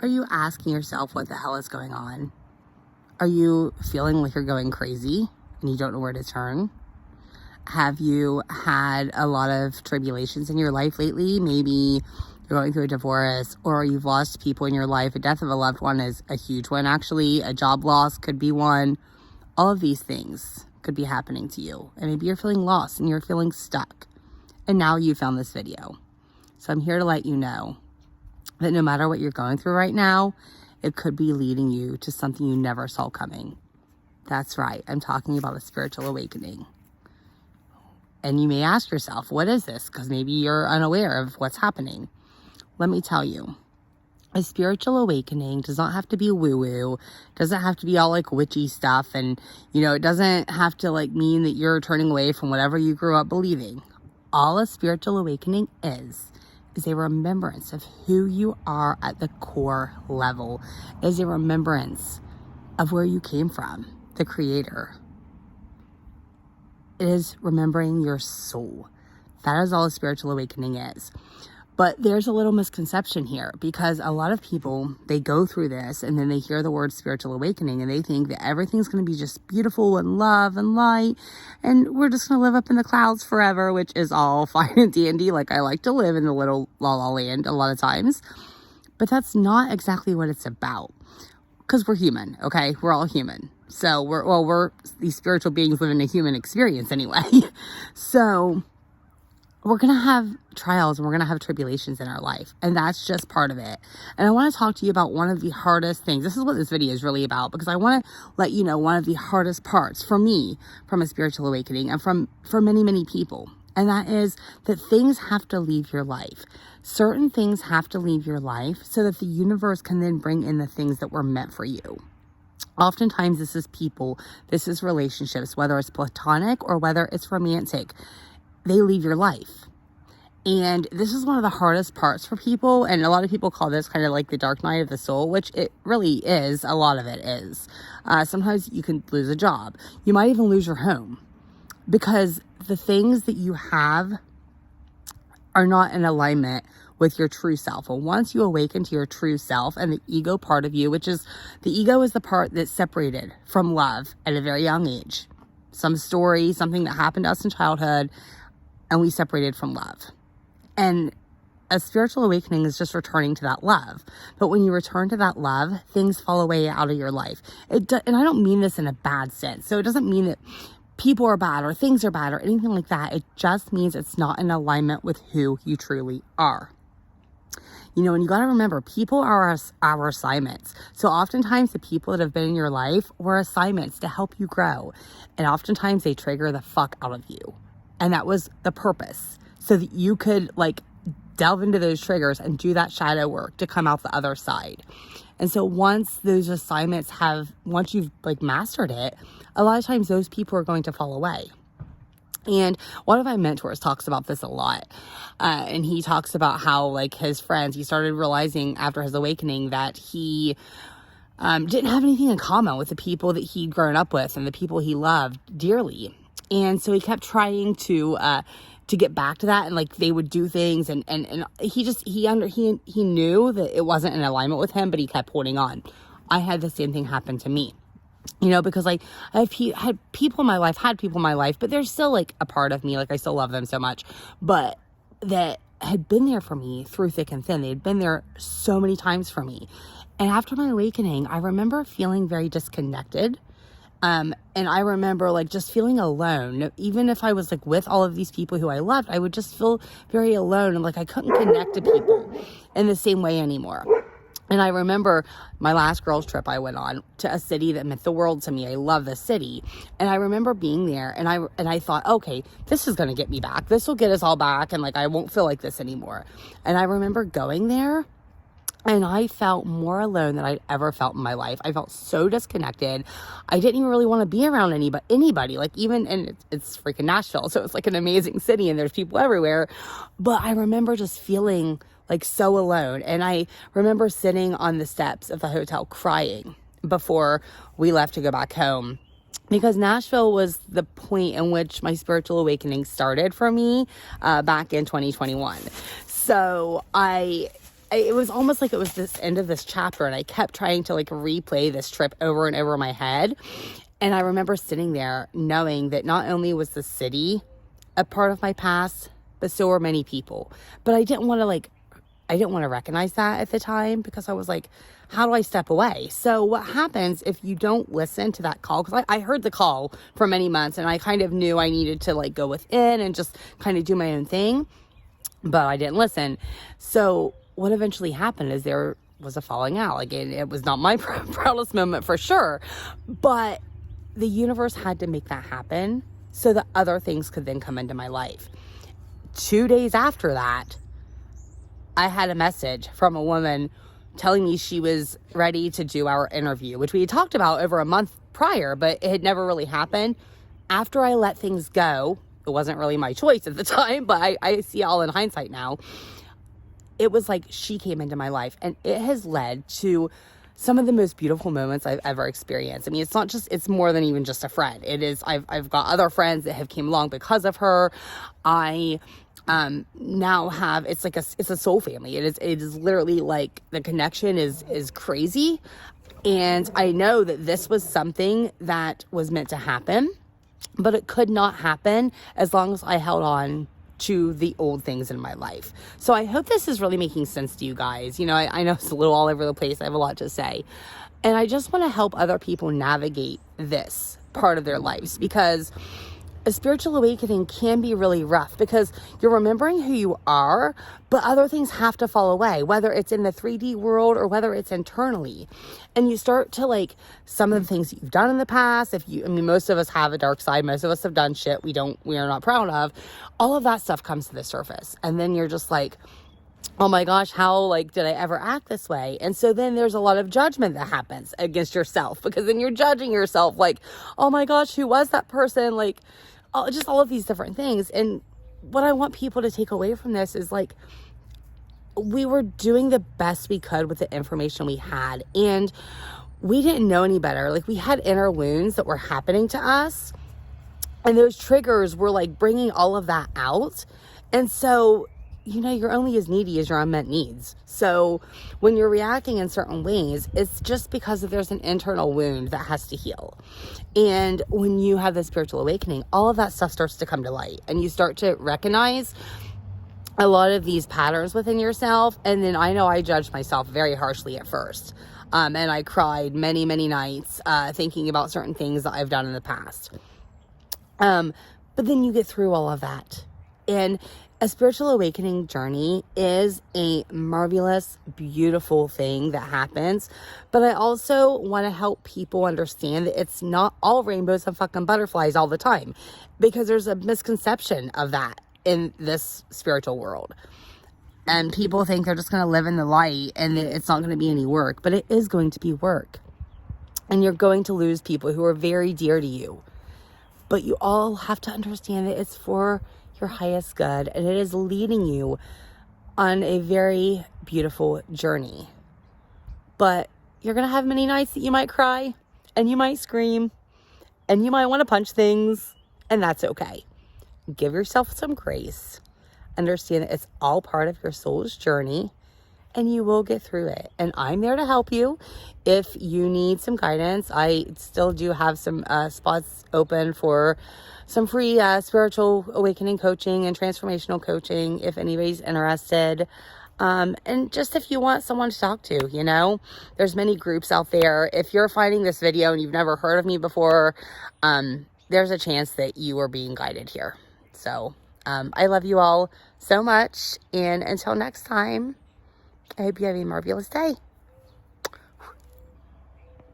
Are you asking yourself what the hell is going on? Are you feeling like you're going crazy and you don't know where to turn? Have you had a lot of tribulations in your life lately? Maybe you're going through a divorce, or you've lost people in your life. A death of a loved one is a huge one, actually. A job loss could be one. All of these things could be happening to you. And maybe you're feeling lost and you're feeling stuck. And now you found this video. So I'm here to let you know that no matter what you're going through right now, it could be leading you to something you never saw coming. That's right. I'm talking about a spiritual awakening. And you may ask yourself, what is this? Because maybe you're unaware of what's happening. Let me tell you, a spiritual awakening does not have to be woo-woo, doesn't have to be all like witchy stuff, and it doesn't have to like mean that you're turning away from whatever you grew up believing. All a spiritual awakening is a remembrance of who you are at the core level. It is a remembrance of where you came from, the Creator. It is remembering your soul. That is all a spiritual awakening is. But there's a little misconception here, because a lot of people, they go through this and then they hear the word spiritual awakening and they think that everything's going to be just beautiful and love and light and we're just going to live up in the clouds forever, which is all fine and dandy. Like, I like to live in the little la la land a lot of times, but that's not exactly what it's about, because we're human. Okay, we're all human. So we're these spiritual beings living a human experience anyway. So we're going to have trials and we're going to have tribulations in our life. And that's just part of it. And I want to talk to you about one of the hardest things. This is what this video is really about, because I want to let you know one of the hardest parts for me from a spiritual awakening and for many, many people. And that is that things have to leave your life. Certain things have to leave your life so that the universe can then bring in the things that were meant for you. Oftentimes, this is people, this is relationships, whether it's platonic or whether it's romantic. They leave your life. And this is one of the hardest parts for people. And a lot of people call this kind of like the dark night of the soul, which it really is. A lot of it is. Sometimes you can lose a job. You might even lose your home, because the things that you have are not in alignment with your true self. And once you awaken to your true self and the ego part of you, which is, the ego is the part that's separated from love at a very young age. Some story, something that happened to us in childhood, and we separated from love. And a spiritual awakening is just returning to that love. But when you return to that love, things fall away out of your life. And I don't mean this in a bad sense. So it doesn't mean that people are bad or things are bad or anything like that. It just means it's not in alignment with who you truly are. And you got to remember, people are our assignments. So oftentimes the people that have been in your life were assignments to help you grow. And oftentimes they trigger the fuck out of you. And that was the purpose, so that you could like delve into those triggers and do that shadow work to come out the other side. And so once those assignments once you've like mastered it, a lot of times those people are going to fall away. And one of my mentors talks about this a lot. And he talks about how like his friends, he started realizing after his awakening that he didn't have anything in common with the people that he'd grown up with and the people he loved dearly. And so he kept trying to get back to that, and like they would do things and he knew that it wasn't in alignment with him, but he kept holding on. I had the same thing happen to me. Because like I've had people in my life, but they're still like a part of me. Like I still love them so much, but that had been there for me through thick and thin. They had been there so many times for me. And after my awakening, I remember feeling very disconnected. And I remember like just feeling alone. Even if I was like with all of these people who I loved, I would just feel very alone and like I couldn't connect to people in the same way anymore. And I remember my last girls trip I went on to a city that meant the world to me. I love this city. And I remember being there and I thought, okay, this is going to get me back. This will get us all back. And like, I won't feel like this anymore. And I remember going there and I felt more alone than I'd ever felt in my life. I felt so disconnected. I didn't even really want to be around anybody. Like even, and it's freaking Nashville. So it's like an amazing city and there's people everywhere. But I remember just feeling like so alone. And I remember sitting on the steps of the hotel crying before we left to go back home, because Nashville was the point in which my spiritual awakening started for me back in 2021. So it was almost like it was this end of this chapter, and I kept trying to like replay this trip over and over in my head. And I remember sitting there knowing that not only was the city a part of my past, but so were many people. But I didn't want to recognize that at the time, because I was like, how do I step away? So what happens if you don't listen to that call? Because I heard the call for many months, and I kind of knew I needed to like go within and just kind of do my own thing, but I didn't listen. So what eventually happened is there was a falling out. Like it was not my proudest moment for sure, but the universe had to make that happen so that other things could then come into my life. 2 days after that, I had a message from a woman telling me she was ready to do our interview, which we had talked about over a month prior, but it had never really happened. After I let things go, it wasn't really my choice at the time, but I see all in hindsight now. It was like she came into my life, and it has led to some of the most beautiful moments I've ever experienced. I mean, it's more than even just a friend. It is, I've got other friends that have came along because of her. I now have, it's a soul family. It is literally like the connection is crazy. And I know that this was something that was meant to happen, but it could not happen as long as I held on to the old things in my life. So I hope this is really making sense to you guys. You know, I know it's a little all over the place. I have a lot to say. And I just want to help other people navigate this part of their lives, because a spiritual awakening can be really rough, because you're remembering who you are, but other things have to fall away, whether it's in the 3D world or whether it's internally. And you start to like some of the things that you've done in the past. Most of us have a dark side. Most of us have done shit we are not proud of. All of that stuff comes to the surface. And then you're just like, oh my gosh, how like did I ever act this way? And so then there's a lot of judgment that happens against yourself, because then you're judging yourself like, oh my gosh, who was that person? Like, just all of these different things. And what I want people to take away from this is like, we were doing the best we could with the information we had, and we didn't know any better. Like, we had inner wounds that were happening to us, and those triggers were like bringing all of that out. And so, you know, you're only as needy as your unmet needs. So when you're reacting in certain ways, it's just because there's an internal wound that has to heal. And when you have the spiritual awakening, all of that stuff starts to come to light, and you start to recognize a lot of these patterns within yourself. And then I know I judged myself very harshly at first. And I cried many, many nights thinking about certain things that I've done in the past. But then you get through all of that. And a spiritual awakening journey is a marvelous, beautiful thing that happens. But I also want to help people understand that it's not all rainbows and fucking butterflies all the time, because there's a misconception of that in this spiritual world. And people think they're just going to live in the light and that it's not going to be any work, but it is going to be work. And you're going to lose people who are very dear to you. But you all have to understand that it's for your highest good, and it is leading you on a very beautiful journey. But you're going to have many nights that you might cry, and you might scream, and you might want to punch things, and that's okay. Give yourself some grace. Understand that it's all part of your soul's journey, and you will get through it. And I'm there to help you. If you need some guidance, I still do have some spots open for some free spiritual awakening coaching and transformational coaching if anybody's interested. And just if you want someone to talk to, you know, there's many groups out there. If you're finding this video and you've never heard of me before, there's a chance that you are being guided here. So I love you all so much. And until next time, I hope you have a marvelous day.